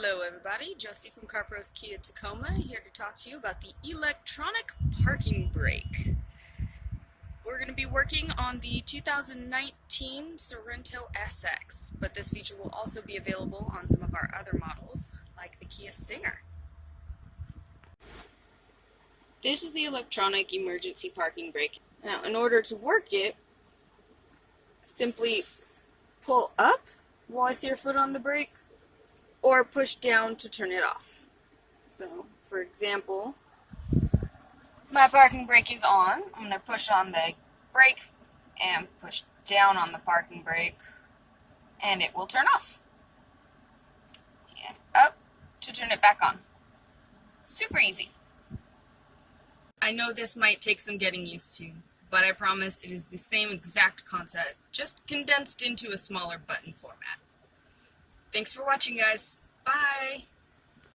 Hello everybody, Josie from Pros Kia Tacoma here to talk to you about the electronic parking brake. We're going to be working on the 2019 Sorento SX, but this feature will also be available on some of our other models, like the Kia Stinger. This is the electronic emergency parking brake. Now, in order to work it, simply pull up with your foot on the brake, or push down to turn it off. So, for example, my parking brake is on. I'm going to push on the brake and push down on the parking brake, and it will turn off. And up to turn it back on. Super easy. I know this might take some getting used to, but I promise it is the same exact concept, just condensed into a smaller button format. Thanks for watching, guys. Bye!